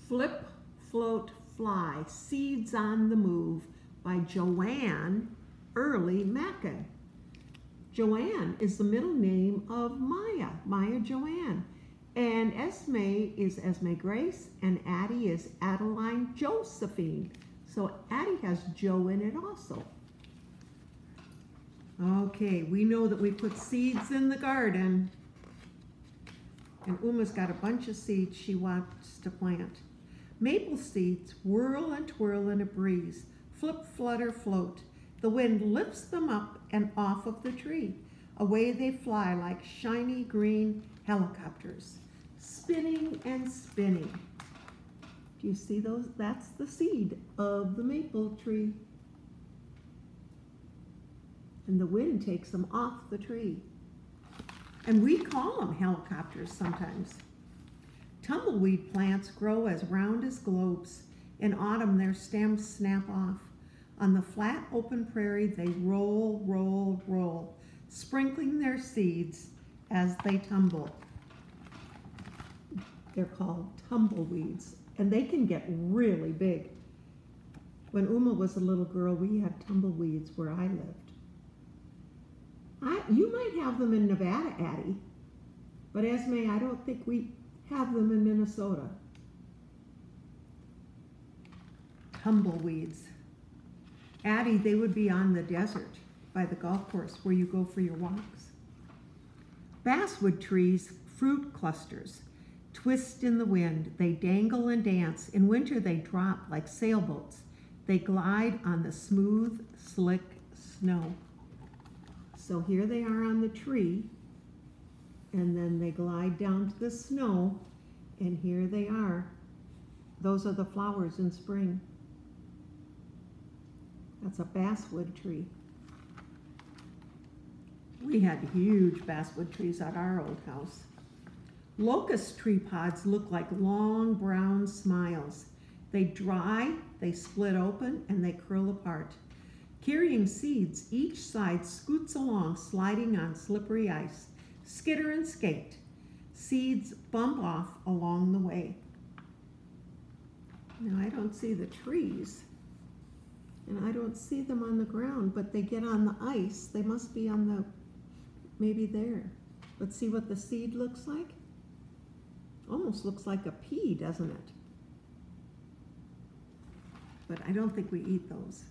Flip, Float, Fly, Seeds on the Move by Joanne Early Mackin. Joanne is the middle name of Maya Joanne. And Esme is Esme Grace, and Addie is Adeline Josephine. So Addie has Joe in it also. Okay, we know that we put seeds in the garden. And Uma's got a bunch of seeds she wants to plant. Maple seeds whirl and twirl in a breeze, flip, flutter, float. The wind lifts them up and off of the tree. Away they fly like shiny green helicopters, spinning and spinning. Do you see those? That's the seed of the maple tree. And the wind takes them off the tree. And we call them helicopters sometimes. Tumbleweed plants grow as round as globes. In autumn, their stems snap off. On the flat, open prairie, they roll, roll, roll, sprinkling their seeds as they tumble. They're called tumbleweeds, and they can get really big. When Uma was a little girl, we had tumbleweeds where I lived. You might have them in Nevada, Addie, but Esme, I don't think we have them in Minnesota. Tumbleweeds. Addie, they would be on the desert by the golf course where you go for your walks. Basswood trees, fruit clusters, twist in the wind. They dangle and dance. In winter, they drop like sailboats. They glide on the smooth, slick snow. So here they are on the tree, and then they glide down to the snow, and here they are. Those are the flowers in spring. That's a basswood tree. We had huge basswood trees at our old house. Locust tree pods look like long brown smiles. They dry, they split open, and they curl apart. Carrying seeds, each side scoots along, sliding on slippery ice. Skitter and skate. Seeds bump off along the way. Now, I don't see the trees, and I don't see them on the ground, but they get on the ice. They must be on the, maybe there. Let's see what the seed looks like. Almost looks like a pea, doesn't it? But I don't think we eat those.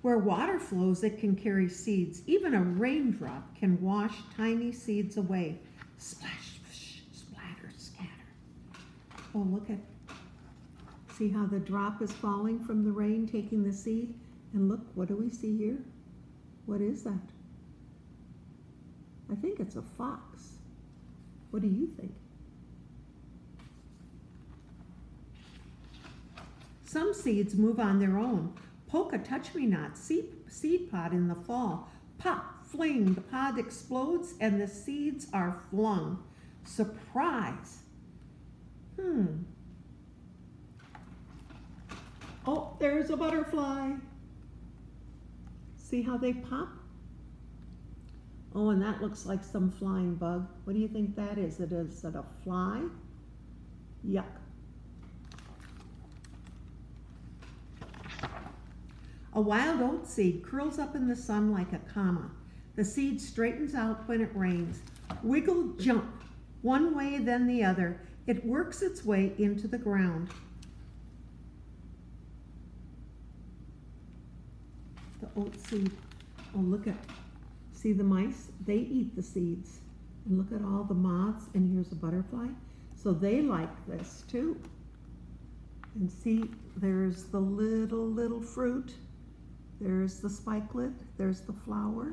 Where water flows, it can carry seeds. Even a raindrop can wash tiny seeds away. Splash, splatter, scatter. Oh, look at, see how the drop is falling from the rain, taking the seed? And look, what do we see here? What is that? I think it's a fox. What do you think? Some seeds move on their own. Poke a touch-me-not seed pod in the fall. Pop, fling, the pod explodes and the seeds are flung. Surprise! Oh, there's a butterfly. See how they pop? Oh, and that looks like some flying bug. What do you think that is? Is it a fly? Yuck. A wild oat seed curls up in the sun like a comma. The seed straightens out when it rains. Wiggle, jump, one way then the other. It works its way into the ground. The oat seed. Oh, look at, see the mice? They eat the seeds. And look at all the moths, and here's a butterfly. So they like this too. And see, there's the little fruit. There's the spikelet, there's the flower.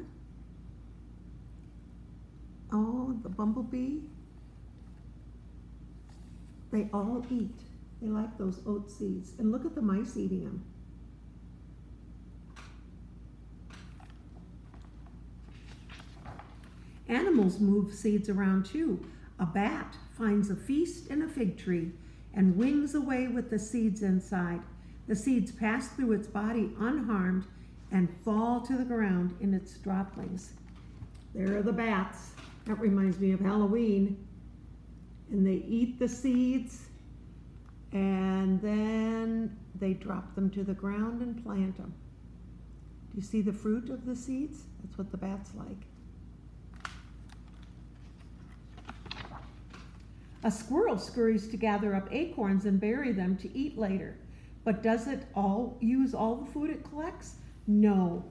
Oh, the bumblebee. They all eat. They like those oat seeds. And look at the mice eating them. Animals move seeds around too. A bat finds a feast in a fig tree and wings away with the seeds inside. The seeds pass through its body unharmed and fall to the ground in its droplings. There are the bats. That reminds me of Halloween. and they eat the seeds, and then they drop them to the ground and plant them. Do you see the fruit of the seeds? That's what the bats like. A squirrel scurries to gather up acorns and bury them to eat later. But does it use all the food it collects? No.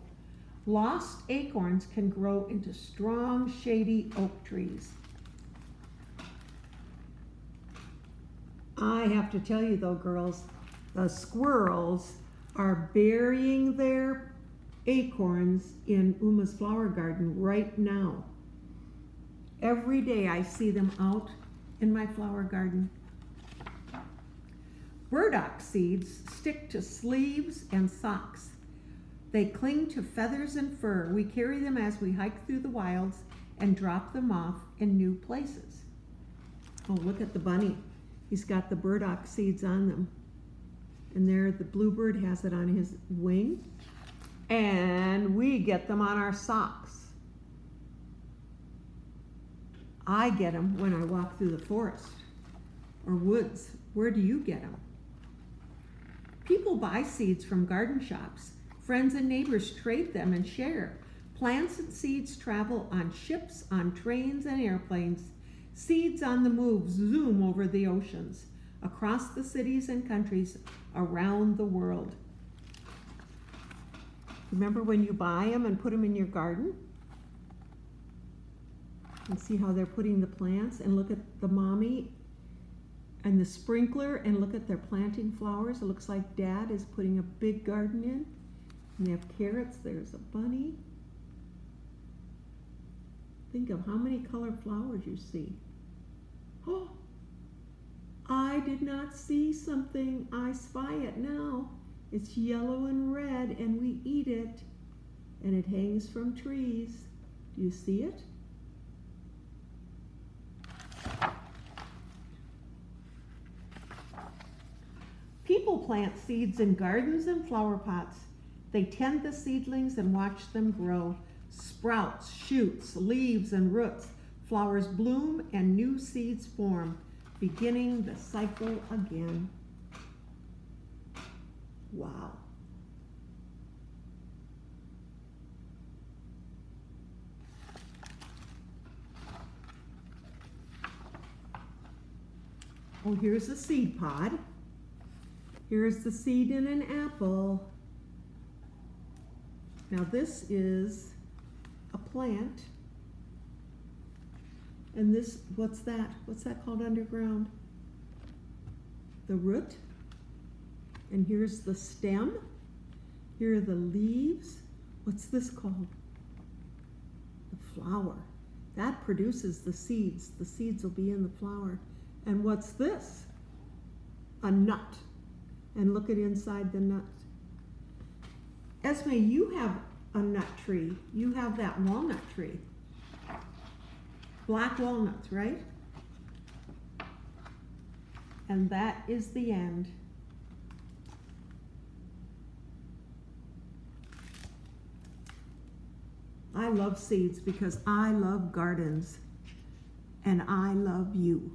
Lost acorns can grow into strong, shady oak trees. I have to tell you though, girls, the squirrels are burying their acorns in Uma's flower garden right now. Every day I see them out in my flower garden. Burdock seeds stick to sleeves and socks. They cling to feathers and fur. We carry them as we hike through the wilds and drop them off in new places. Oh, look at the bunny. He's got the burdock seeds on them. And there the bluebird has it on his wing. And we get them on our socks. I get them when I walk through the forest or woods. Where do you get them? People buy seeds from garden shops. Friends and neighbors trade them and share. Plants and seeds travel on ships, on trains and airplanes. Seeds on the move zoom over the oceans, across the cities and countries around the world. Remember when you buy them and put them in your garden? And see how they're putting the plants, and look at the mommy and the sprinkler, and look at their planting flowers. It looks like Dad is putting a big garden in. And they have carrots. There's a bunny. Think of how many colored flowers you see. Oh, I did not see something. I spy it now. It's yellow and red, and we eat it. And it hangs from trees. Do you see it? People plant seeds in gardens and flower pots. They tend the seedlings and watch them grow. Sprouts, shoots, leaves, and roots. Flowers bloom and new seeds form, beginning the cycle again. Wow. Oh, here's a seed pod. Here's the seed in an apple. Now this is a plant. And this, what's that? What's that called underground? The root. And here's the stem. Here are the leaves. What's this called? The flower. That produces the seeds. The seeds will be in the flower. And what's this? A nut. And look at inside the nut. Esme, you have a nut tree. You have that walnut tree. Black walnuts, right? And that is the end. I love seeds because I love gardens and I love you.